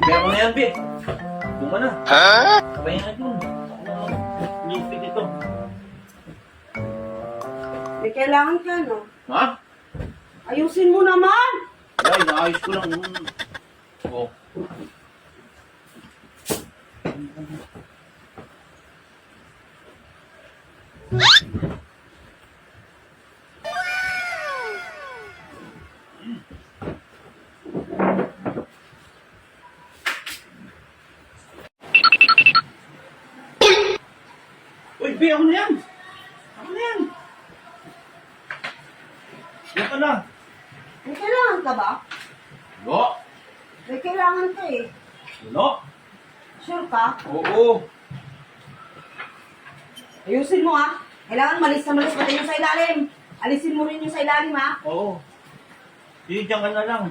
Kaya ko na yan, Be. Doon ka na. Ha? Kaya na dun. Lupit ito. May kailangan ka, no? Ha? Ayusin mo naman! Ay, naayos ko lang. Oh. Uy, Be, ako na yan. Ako na yan. Yan ka na. May kailangan ka ba? Wala. May kailangan ka eh. Wala. Sure ka? Oo. Ayusin mo ha. Kailangan malis na malis pati yung sa ilalim. Alisin mo rin yung sa ilalim ha. Oo. Sige, dyan ka na lang.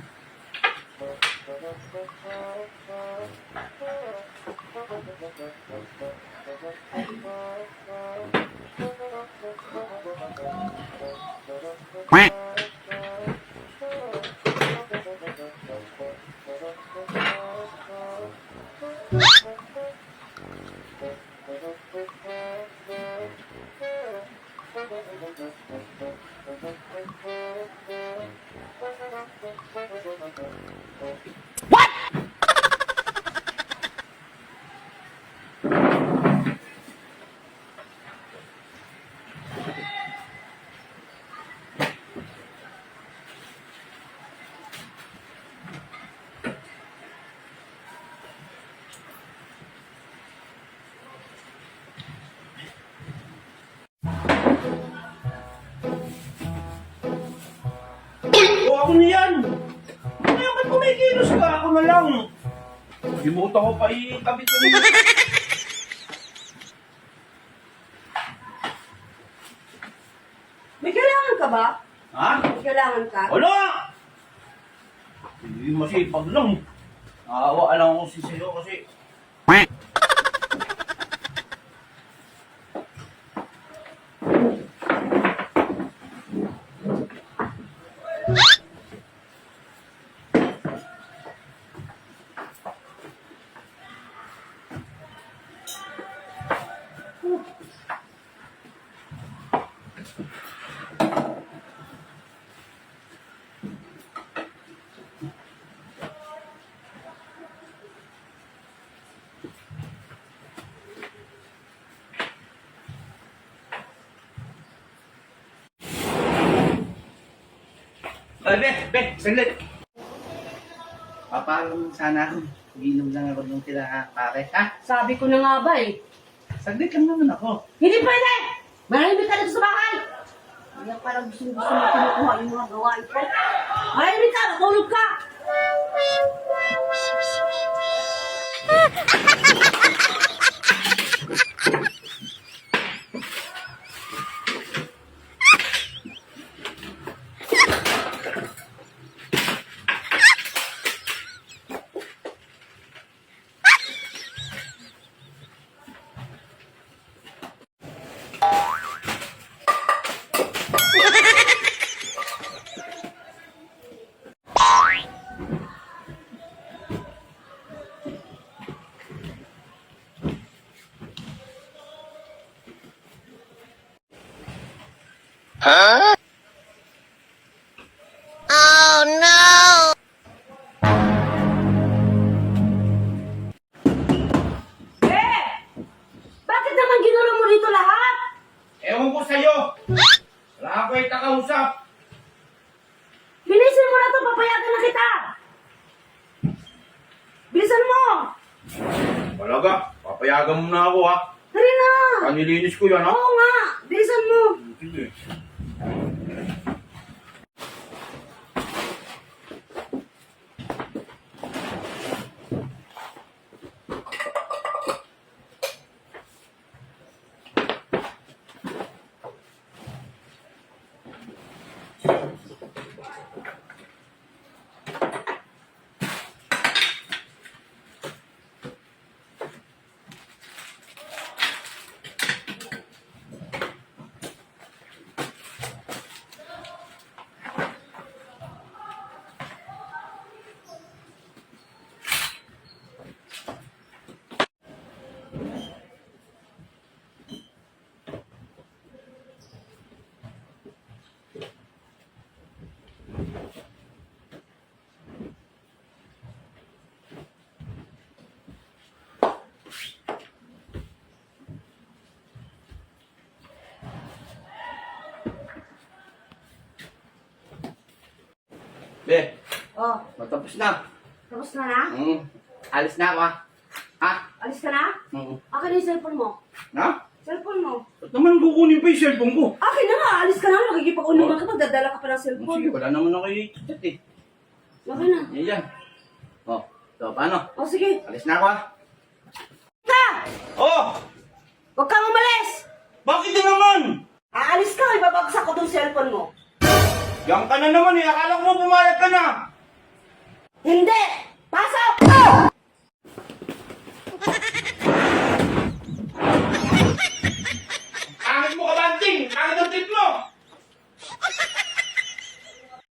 Oo, ako na yan. Ano yan, ba't kumikilos ka? Ako na lang. Limutan ko pa ikabit ko naman. May kailangan ka ba? Ha? May kailangan ka? Wala! Hindi masipag lang. Naawa lang ako sa'yo kasi... Ay, Be, saglit. Papalam sana ako. Ginom lang ako nung tira pare, ha? Sabi ko na nga ba eh. Saglit lang naman ako. Hindi pwede! Manahimik ka dito sa bahay! Kaya parang gusto mo kinukuha yung mga gawain ko. Manahimik ka! Matulog ka! Bakit naman ginulo mo dito lahat? Ewan ko sa'yo. Wala ako itakausap. Bilisan mo na to, papayagan na kita! Bilisan mo! Talaga, papayagan mo na ako, ha? Dali na! Panilinis ko yan, ha? Oo nga! Bilisan mo! Sige. Be, Oh, matapos na. tapos na na? Alis na ako ha. Ha? Alis ka na? Akin na yung cellphone mo. Na? Cellphone mo. Ba't naman kukunin pa yung cellphone ko? Akin na nga, alis ka na. Nakikipag-unugan ka pa, dadala ka pa ng cellphone. Sige, wala naman ako i-chat eh. Akin na. Yan. So, paano? O sige. Alis na ako ha. Ka! Oh! Huwag kang umalis! Bakit na naman? Aalis ka, ibabagsak ko tong cellphone mo. Yan ka na naman eh. Akala ko mo pumayag ka na. Hindi! Pasok!